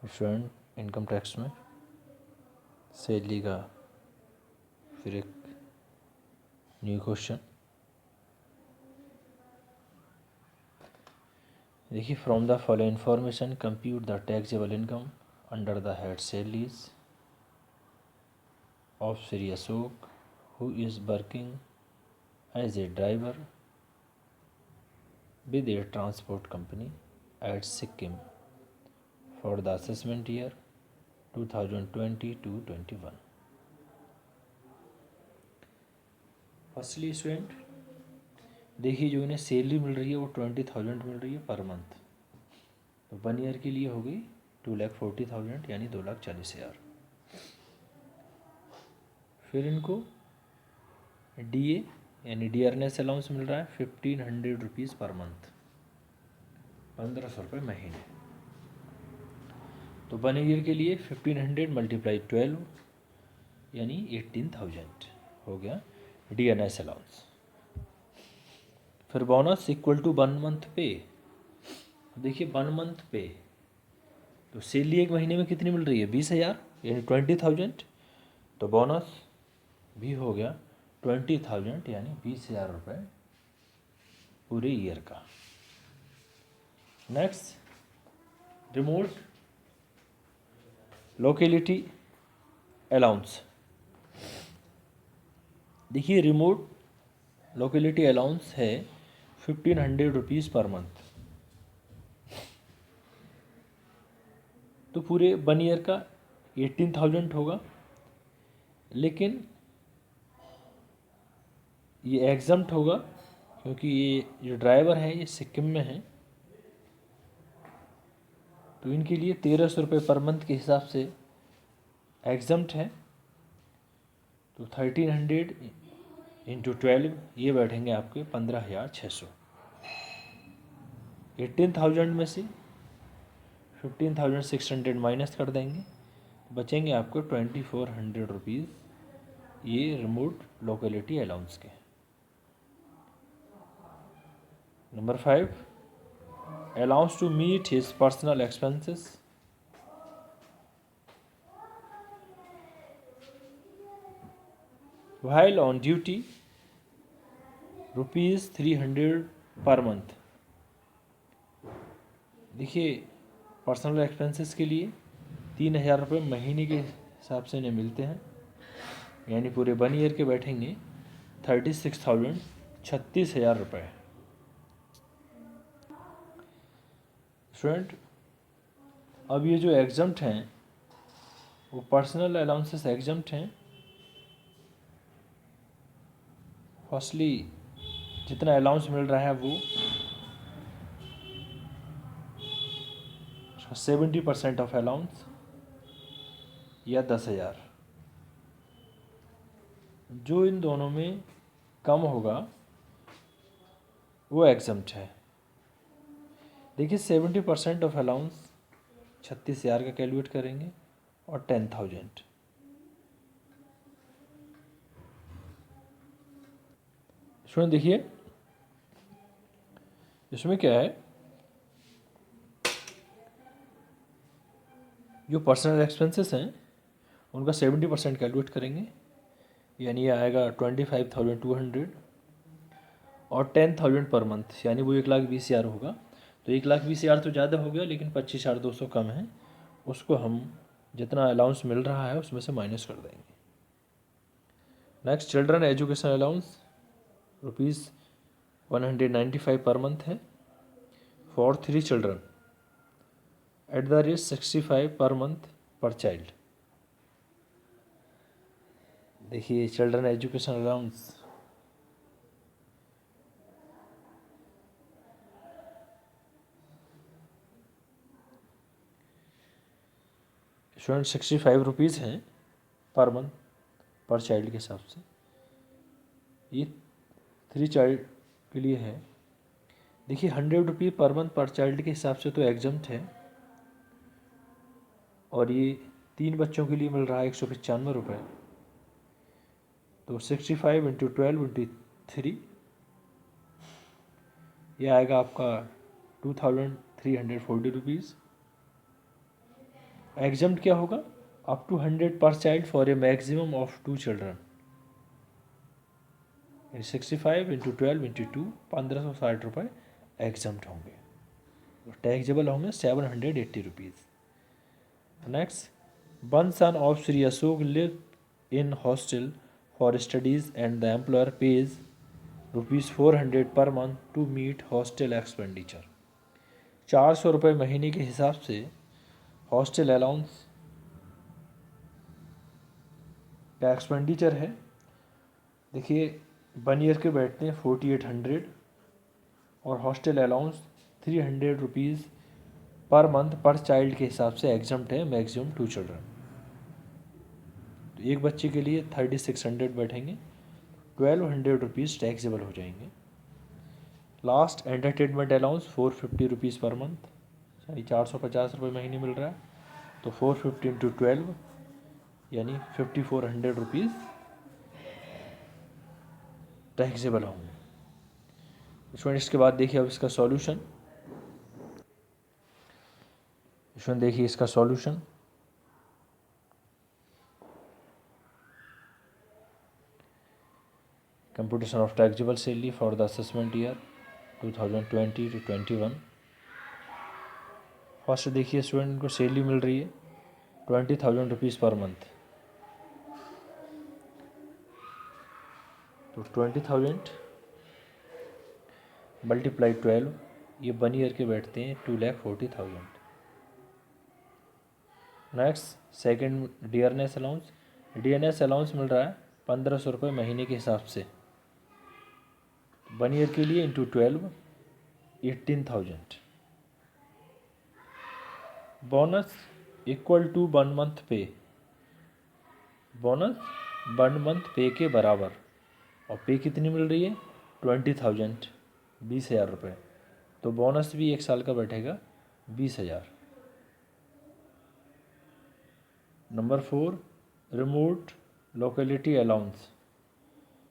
Student income tax में salary का फिर एक न्यू क्वेश्चन देखिए, from the following information compute the taxable income under the head salaries of Shri Ashok who is working as a driver with a transport company at Sikkim for the assessment year 2020-21. Firstly student देखिए, जो इन्हें salary मिल रही है वो 20,000 मिल रही है per month. तो 1 year के लिए हो गई 2,40,000 यानी 2,40,000। फिर इनको DA यानी डियरनेस अलाउंस मिल रहा है 1,500 रुपीज़ पर मंथ, 1,500 रुपये महीने। तो 1 ईयर के लिए 1,500 मल्टीप्लाई 12 यानी 18,000 हो गया डियरनेस अलाउंस। फिर बोनस इक्वल टू 1 मंथ पे। देखिए 1 मंथ पे तो सैलरी एक महीने में कितनी मिल रही है 20,000 यानी 20,000। तो बोनस भी हो गया 20,000 यानी 20,000 रुपये पूरे ईयर का। Next remote locality allowance. देखिए रिमोट लोकेलिटी अलाउंस है 1,500 रुपीज़ पर मंथ। तो पूरे 1 ईयर का 18,000 होगा, लेकिन ये एग्जम्प्ट होगा क्योंकि ये जो ड्राइवर है ये सिक्किम में है। तो इनके लिए 1,300 रुपये पर मंथ के हिसाब से एग्जम्प्ट है। तो 1,300 इंटू 12 ये बैठेंगे आपके 15,600। 18,000 में से 15,600 माइनस कर देंगे, बचेंगे आपको 2,400 रुपीज़ ये रिमोट लोकेलिटी अलाउंस के। Number 5 allowance to meet his personal expenses. while on duty ₹300 per month. देखिए पर्सनल एक्सपेंसेस के लिए 3,000 रुपये महीने के हिसाब से इन्हें मिलते हैं, यानी पूरे 1 ईयर के बैठेंगे 36,000 36,000 रुपये। स्टूडेंट अब ये जो एग्जम्प्ट हैं वो पर्सनल अलाउंसेस एग्जम्प्ट हैं। फर्स्टली जितना अलाउंस मिल रहा है वो 70% ऑफ अलाउंस या 10,000। जो इन दोनों में कम होगा वो एग्जम्प्ट है। देखिए 70% ऑफ अलाउंस 36,000 का कैलकुलेट करेंगे और 10,000। सुन देखिए इसमें क्या है, जो पर्सनल एक्सपेंसेस हैं उनका 70% कैलकुलेट करेंगे, यानी ये आएगा 25,200 और 10,000 पर मंथ यानी वो 1,20,000 होगा। तो 1,20,000 तो ज़्यादा हो गया, लेकिन 25,200 कम है, उसको हम जितना अलाउंस मिल रहा है उसमें से माइनस कर देंगे। नेक्स्ट चिल्ड्रन एजुकेशन अलाउंस ₹195 पर मंथ है for 3 children at the rate 65 पर मंथ पर चाइल्ड। देखिए children education allowance student 65 rupees हैं पर मंथ पर चाइल्ड के हिसाब से। ये 3 चाइल्ड के लिए है। देखिए 100 रुपये पर मंथ पर चाइल्ड के हिसाब से तो एग्जम्प्ट है, और ये 3 बच्चों के लिए मिल रहा है 195 रुपये। तो 65 इंटू 12 इंटू 3 ये आएगा आपका 2,340 रुपीज़। एग्जम्प्ट क्या होगा, up to 100 per child for a maximum of 2 children, 65 into 12 into 2, 1560 रुपये एग्जम्प्ट होंगे, टैक्सेबल होंगे 780 rupees. Next, one son of Shri Ashok live in hostel for studies and the employer pays ₹400 per month to meet hostel expenditure. 400 रुपये महीने के हिसाब से hostel allowance का expenditure है। देखिए 1 ईयर के बैठते हैं 4800 और हॉस्टल अलाउंस 300 रुपीज़ पर मंथ पर चाइल्ड के हिसाब से एग्जम्प्ट है, मैक्सिमम 2 चिल्ड्रन। तो एक बच्चे के लिए 3600 बैठेंगे, 1200 रुपीज़ टैक्सेबल हो जाएंगे। Last, entertainment allowance 450 rupees per month, यानी 450 रुपये महीने मिल रहा है, तो 450 इंटू 12 यानी 5400 रुपीज़ टैक्सेबल होंगे। स्टूडेंट इसके बाद देखिए अब इसका सॉल्यूशन। स्टूडेंट देखिए इसका solution. Computation of taxable salary for the assessment year 2020 to 21। First देखिए स्टूडेंट को सैलरी मिल रही है 20,000 रुपीज़ पर मंथ, तो 20,000 मल्टीप्लाई 12, ये 1 ईयर के बैठते हैं 2,40,000। Next second, DRNS allowance. DNS allowance मिल रहा है 1500 रुपये महीने के हिसाब से, 1 ईयर के लिए into 12 18,000। Bonus equal to 1 month pay, bonus 1 month pay के बराबर, और पे कितनी मिल रही है 20,000, 20,000 रुपये, तो बोनस भी 1 साल का बैठेगा 20,000। Number 4, remote locality allowance.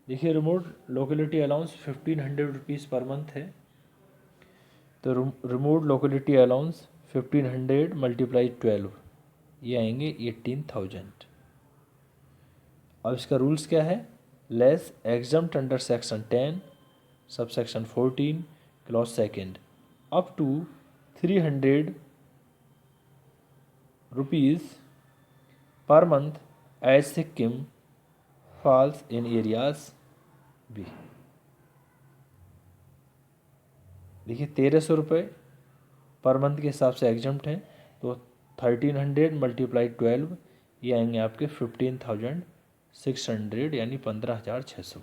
देखिए रिमोट लोकेलिटी अलाउंस 1500 रुपीज़ पर मंथ है, तो रिमोट लोकेलिटी अलाउंस 1500 मल्टीप्लाई 12 ये आएंगे 18,000। अब इसका रूल्स क्या है, less exempt under section 10 sub section 14 clause second up to 300 rupees पर month as Sikkim falls in areas B. देखिए 1300 रुपये पर मंथ के हिसाब से एग्जम्प्ट हैं, तो 1300 मल्टीप्लाई 12 ये आएंगे आपके 15,600 यानी 15,600।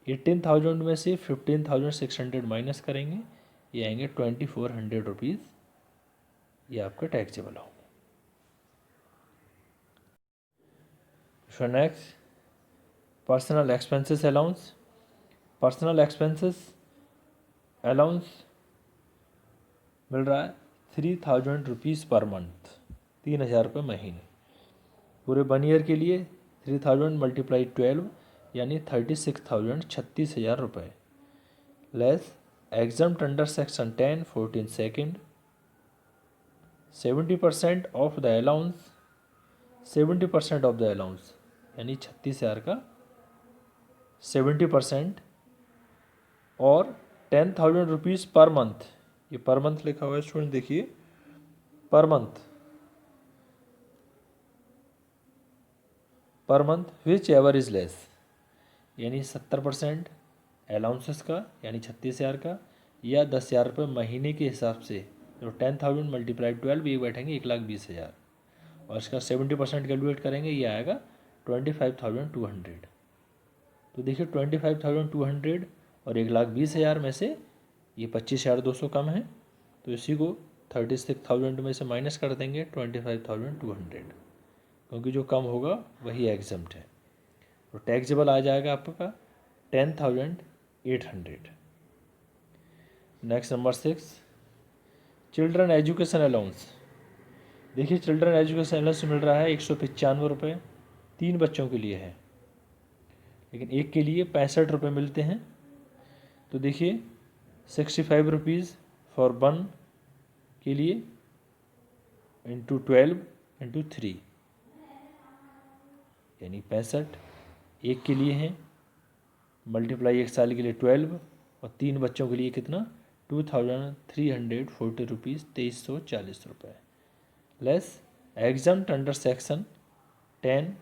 18,000 में से 15,600 माइनस करेंगे, ये आएंगे 2,400 रुपीज़, ये आपका टैक्सेबल होंगे। So next, personal expenses allowance. Personal expenses allowance मिल रहा है 3,000 रुपीज़ पर मंथ, 3,000 रुपये महीने, पूरे 1 ईयर के लिए 3,000 मल्टीप्लाई 12 यानी 36,000, 36,000 रुपये, less exempt under section 10 14 second 70% of the allowance, 70% of the allowance यानी 36,000 का 70%, और 10,000 रुपीज़ पर मंथ, ये पर मंथ लिखा हुआ है स्टूडेंट, देखिए पर month, per month which ever is less, यानी 70% अलाउंसेस का यानी 36,000 का, या 10,000 रुपये महीने के हिसाब से, तो 10,000 मल्टीप्लाई 12 ये बैठेंगे 1,20,000, और इसका 70% कैलकुलेट करेंगे, ये आएगा 25,200। तो देखिए 25,200 और 1,20,000 में से ये 25,200 कम है, तो इसी को 36,000 में से माइनस कर देंगे 25,200, क्योंकि जो कम होगा वही एग्जम्प्ट है, तो टैक्सेबल आ जाएगा आपका 10,800। Next number 6, children education allowance. देखिए चिल्ड्रन एजुकेशन अलाउंस मिल रहा है 195 रुपये, 3 बच्चों के लिए है, लेकिन एक के लिए 65 रुपये मिलते हैं, तो देखिए 65 रुपीज़ फॉर 1 के लिए इंटू 12 इंटू 3 यानी 65 एक के लिए हैं, मल्टीप्लाई 1 साल के लिए 12 और 3 बच्चों के लिए कितना 2340 रुपीज़ 2340 रुपये less exempt under section 10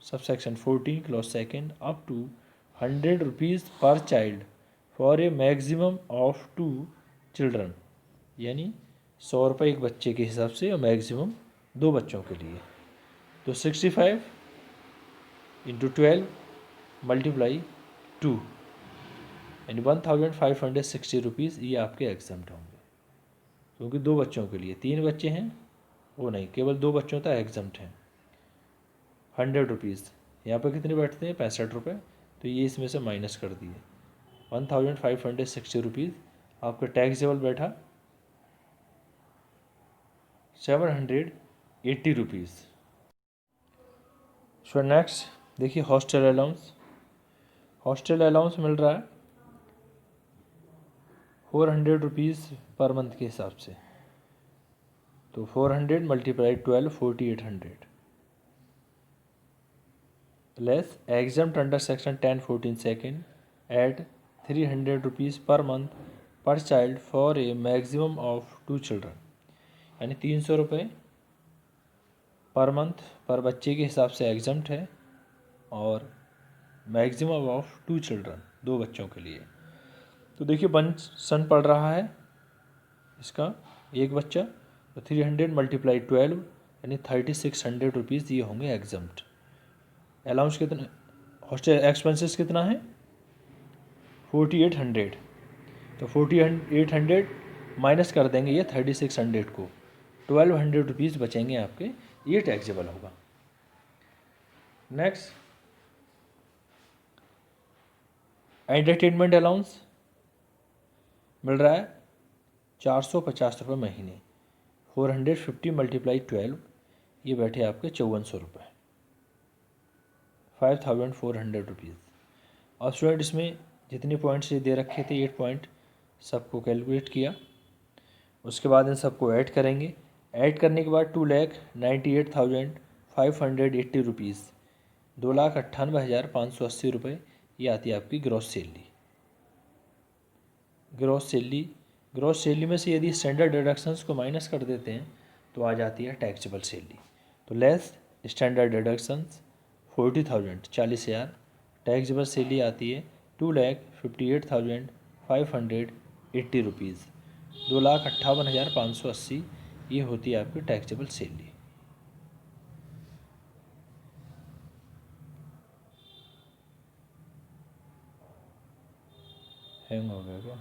subsection 14 clause second up to 100 rupees per child for a maximum of 2 children यानी 100 रुपये एक बच्चे के हिसाब से और मैक्सिमम 2 बच्चों के लिए। तो 65 इंटू 12 मल्टीप्लाई 2 यानी 1560 रुपीज़ ये आपके एग्जाम्प्ट होंगे, क्योंकि 2 बच्चों के लिए, 3 बच्चे हैं वो नहीं, केवल 2 बच्चों तक एग्जाम्प्ट हैं। 100 रुपीज़ यहाँ पर कितने बैठते हैं 65 रुपये, तो ये इसमें से माइनस कर दिए 1560 रुपीज़ आपका टैक्सेबल बैठा 780 रुपीज़। सो नेक्स्ट देखिए हॉस्टल अलाउंस। हॉस्टल अलाउंस मिल रहा है 400 रुपीज़ पर मंथ के हिसाब से, तो 400 multiply 12 4800 less exempt under section 10 14 second at 300 rupees पर month per child for a maximum of 2 children यानी 300 रुपये पर मंथ पर बच्चे के हिसाब से एग्जाम्प्ट है और मैक्सिमम ऑफ 2 चिल्ड्रन 2 बच्चों के लिए। तो देखिए 1 सन पढ़ रहा है इसका एक बच्चा, तो 300 मल्टीप्लाई 12 यानी 3600 रुपीज़ ये होंगे एग्जाम्प्ट। अलाउंस कितना, हॉस्टल एक्सपेंसेस कितना है 4800, तो 4800 माइनस कर देंगे ये 3600 को, 1200 रुपीज़ बचेंगे आपके, ये टैक्सेबल होगा। नेक्स्ट एंटरटेनमेंट अलाउंस मिल रहा है 450 रुपये महीने, 450 मल्टीप्लाई 12 ये बैठे आपके 5400 रुपये, 5400 रुपीज़। और स्टूडेंट इसमें जितने पॉइंट्स ये दे रखे थे 8 पॉइंट सबको कैलकुलेट किया, उसके बाद इन सबको ऐड करेंगे। ऐड करने के बाद 2,98,580 रुपीज़ 2,98,580 रुपये ये आती है आपकी ग्रॉस सैलरी। ग्रॉस सैलरी में से यदि स्टैंडर्ड डिडक्शंस को माइनस कर देते हैं तो आ जाती है टैक्सेबल सैलरी। तो less standard deductions 40,000 40,000, taxable salary आती है 2,58,580 रुपीज़ 2,58,580 ये होती है आपकी टैक्सेबल सैलरी। हैंग हो गया क्या?